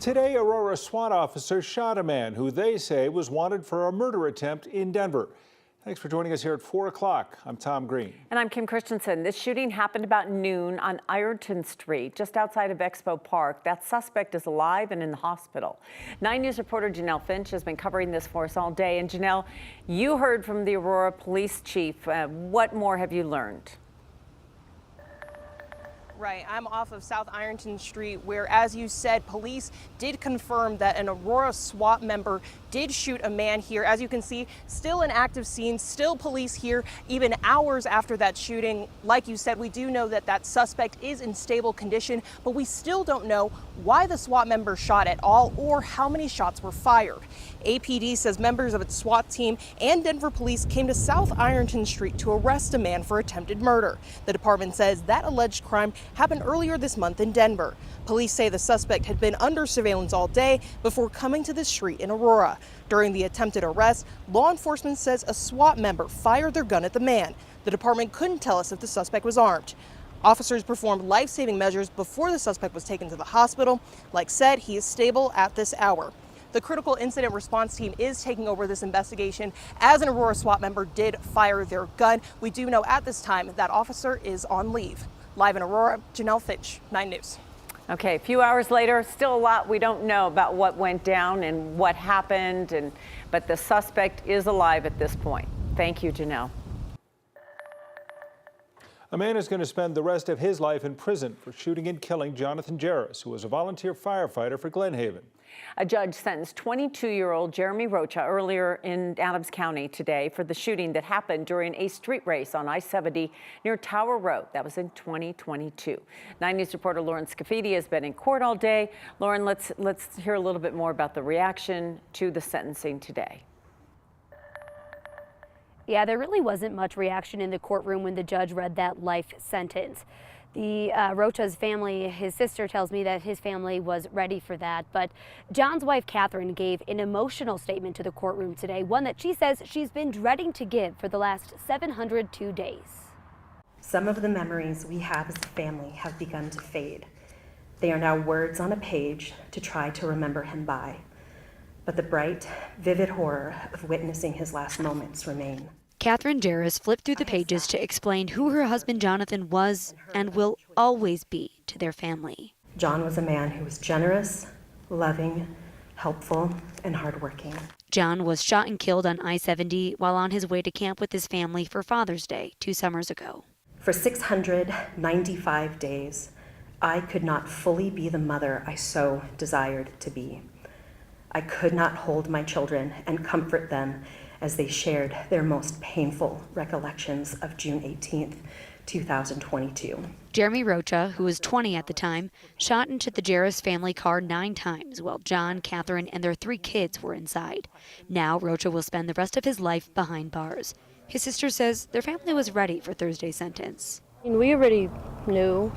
Today, Aurora SWAT officers shot a man who they say was wanted for a murder attempt in Denver. Thanks for joining us here at 4 o'clock. I'm Tom Green. And I'm Kim Christensen. This shooting happened about noon on Ironton Street, just outside of Expo Park. That suspect is alive and in the hospital. 9 News reporter Janelle Finch has been covering this for us all day. And Janelle, you heard from the Aurora police chief. What more have you learned? Right, I'm off of South Ironton Street where, as you said, police did confirm that an Aurora SWAT member did shoot a man here. As you can see, still an active scene, still police here, even hours after that shooting. Like you said, we do know that that suspect is in stable condition, but we still don't know why the SWAT member shot at all or how many shots were fired. APD says members of its SWAT team and Denver police came to South Ironton Street to arrest a man for attempted murder. The department says that alleged crime happened earlier this month in Denver. Police say the suspect had been under surveillance all day before coming to the street in Aurora. During the attempted arrest, law enforcement says a SWAT member fired their gun at the man. The department couldn't tell us if the suspect was armed. Officers performed life-saving measures before the suspect was taken to the hospital. Like said, he is stable at this hour. The critical incident response team is taking over this investigation as an Aurora SWAT member did fire their gun. We do know at this time that officer is on leave. Live in Aurora, Janelle Finch, 9 News. Okay, a few hours later, still a lot we don't know about what went down and what happened, but the suspect is alive at this point. Thank you, Janelle. A man is going to spend the rest of his life in prison for shooting and killing Jonathan Jarris, who was a volunteer firefighter for Glen Haven. A judge sentenced 22-year-old Jeremy Rocha earlier in Adams County today for the shooting that happened during a street race on I-70 near Tower Road. That was in 2022. 9 News reporter Lauren Scafidi has been in court all day. Lauren, let's hear a little bit more about the reaction to the sentencing today. Yeah, there really wasn't much reaction in the courtroom when the judge read that life sentence. The Rocha's family, his sister tells me that his family was ready for that. But John's wife, Catherine, gave an emotional statement to the courtroom today, one that she says she's been dreading to give for the last 702 days. Some of the memories we have as a family have begun to fade. They are now words on a page to try to remember him by. But the bright, vivid horror of witnessing his last moments remain. Catherine Jarris flipped through the pages to explain who her husband Jonathan was and will always be to their family. John was a man who was generous, loving, helpful, and hardworking. John was shot and killed on I-70 while on his way to camp with his family for Father's Day 2 summers ago. For 695 days, I could not fully be the mother I so desired to be. I could not hold my children and comfort them as they shared their most painful recollections of June 18th, 2022. Jeremy Rocha, who was 20 at the time, shot into the Jarris family car 9 times while John, Catherine, and their 3 kids were inside. Now Rocha will spend the rest of his life behind bars. His sister says their family was ready for Thursday's sentence. We already knew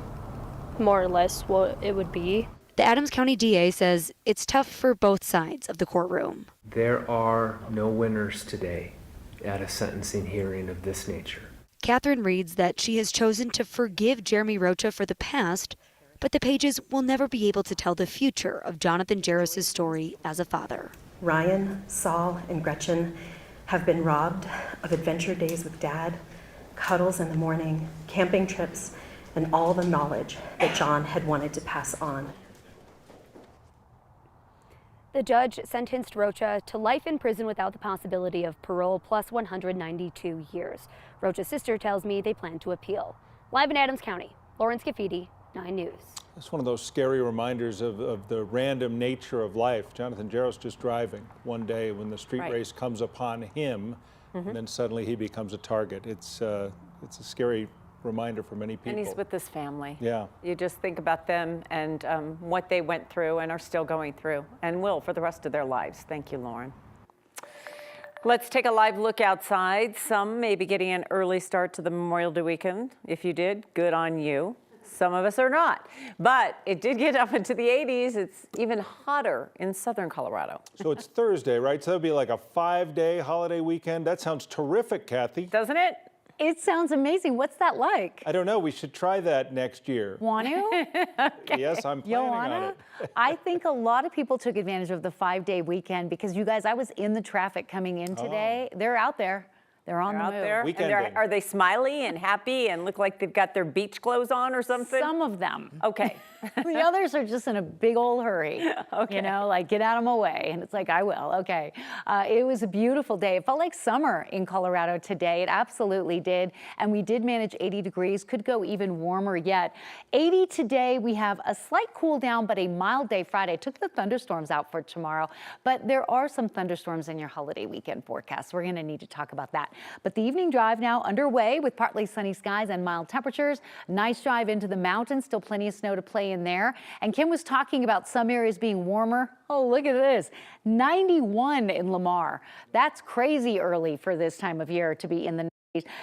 more or less what it would be. The Adams County DA says it's tough for both sides of the courtroom. There are no winners today at a sentencing hearing of this nature. Catherine reads that she has chosen to forgive Jeremy Rocha for the past, but the pages will never be able to tell the future of Jonathan Jarris' story as a father. Ryan, Saul, and Gretchen have been robbed of adventure days with Dad, cuddles in the morning, camping trips, and all the knowledge that John had wanted to pass on. The judge sentenced Rocha to life in prison without the possibility of parole plus 192 years. Rocha's sister tells me they plan to appeal. Live in Adams County, Lauren Scafidi, 9 News. It's one of those scary reminders of the random nature of life. Jonathan Jarris just driving one day when the street race comes upon him, and then suddenly he becomes a target. It's a scary reminder for many people. And he's with his family. Yeah. You just think about them and what they went through and are still going through and will for the rest of their lives. Thank you, Lauren. Let's take a live look outside. Some may be getting an early start to the Memorial Day weekend. If you did, good on you. Some of us are not. But it did get up into the 80s. It's even hotter in southern Colorado. So it's Thursday, right? So it'll be like a 5-day holiday weekend. That sounds terrific, Kathy. Doesn't it? It sounds amazing. What's that like? I don't know. We should try that next year. Want to? Okay. Yes, I'm planning on it. I think a lot of people took advantage of the 5-day weekend because you guys, I was in the traffic coming in today. They're out there. They're on the move. There. And are they smiley and happy and look like they've got their beach clothes on or something? Some of them. Okay. The others are just in a big old hurry. Okay. You know, like get out of my way. And it's like, I will. Okay. It was a beautiful day. It felt like summer in Colorado today. It absolutely did. And we did manage 80 degrees. Could go even warmer yet. 80 today. We have a slight cool down, but a mild day Friday. Took the thunderstorms out for tomorrow. But there are some thunderstorms in your holiday weekend forecast. We're going to need to talk about that. But the evening drive now underway with partly sunny skies and mild temperatures. Nice drive into the mountains. Still plenty of snow to play in there. And Kim was talking about some areas being warmer. Oh, look at this. 91 in Lamar. That's crazy early for this time of year to be in the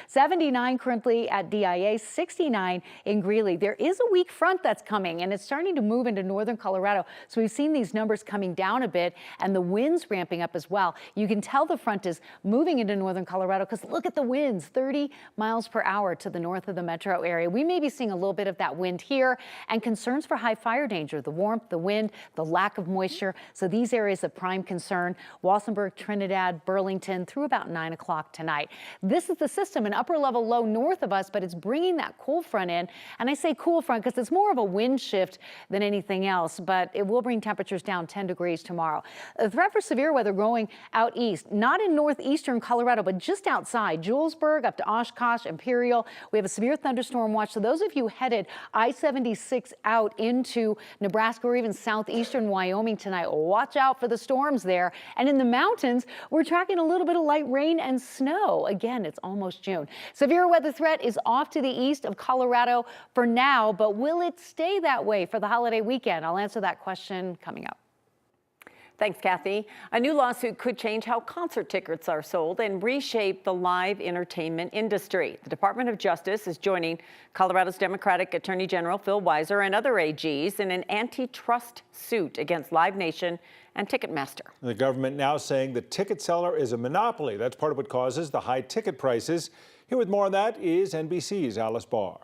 79 currently at DIA, 69 in Greeley. There is a weak front that's coming, and it's starting to move into northern Colorado. So we've seen these numbers coming down a bit and the winds ramping up as well. You can tell the front is moving into northern Colorado because look at the winds, 30 miles per hour to the north of the metro area. We may be seeing a little bit of that wind here and concerns for high fire danger, the warmth, the wind, the lack of moisture. So these areas of prime concern, Walsenburg, Trinidad, Burlington through about 9 o'clock tonight. This is the system, an upper level low north of us, but it's bringing that cool front in. And I say cool front because it's more of a wind shift than anything else, but it will bring temperatures down 10 degrees tomorrow. The threat for severe weather growing out east, not in northeastern Colorado, but just outside Julesburg up to Oshkosh, Imperial. We have a severe thunderstorm watch. So those of you headed I-76 out into Nebraska or even southeastern Wyoming tonight, watch out for the storms there. And in the mountains, we're tracking a little bit of light rain and snow. Again, it's almost June. Severe weather threat is off to the east of Colorado for now, but will it stay that way for the holiday weekend? I'll answer that question coming up. Thanks, Kathy. A new lawsuit could change how concert tickets are sold and reshape the live entertainment industry. The Department of Justice is joining Colorado's Democratic Attorney General Phil Weiser and other AGs in an antitrust suit against Live Nation and Ticketmaster. The government now saying the ticket seller is a monopoly. That's part of what causes the high ticket prices. Here with more on that is NBC's Alice Barr.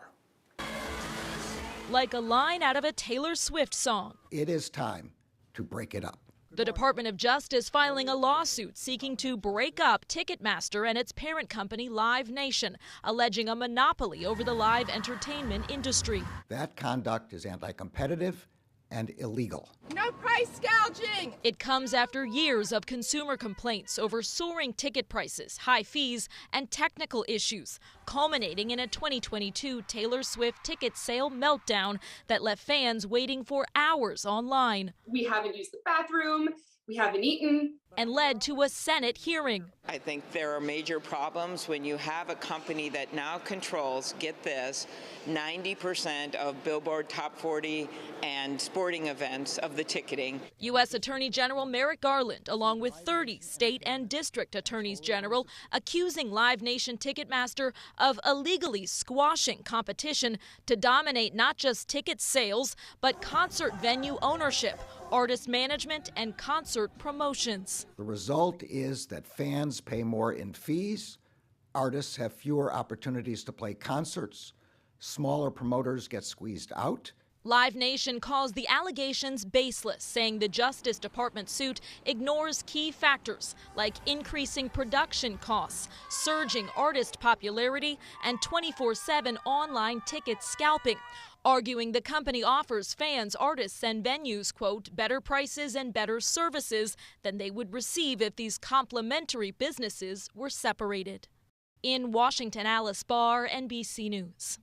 Like a line out of a Taylor Swift song. It is time to break it up. The Department of Justice filing a lawsuit seeking to break up Ticketmaster and its parent company Live Nation, alleging a monopoly over the live entertainment industry. That conduct is anti-competitive and illegal. No price gouging! It comes after years of consumer complaints over soaring ticket prices, high fees, and technical issues, culminating in a 2022 Taylor Swift ticket sale meltdown that left fans waiting for hours online. We haven't used the bathroom, we haven't eaten. And led to a Senate hearing. I think there are major problems when you have a company that now controls, get this, 90% of Billboard Top 40 and sporting events of the ticketing. U.S. Attorney General Merrick Garland, along with 30 state and district attorneys general, accusing Live Nation Ticketmaster of illegally squashing competition to dominate not just ticket sales, but concert venue ownership, artist management, and concert promotions. The result is that fans pay more in fees, artists have fewer opportunities to play concerts, smaller promoters get squeezed out. Live Nation calls the allegations baseless, saying the Justice Department suit ignores key factors like increasing production costs, surging artist popularity, and 24/7 online ticket scalping. Arguing the company offers fans, artists, and venues, quote, better prices and better services than they would receive if these complementary businesses were separated. In Washington, Alice Barr, NBC News.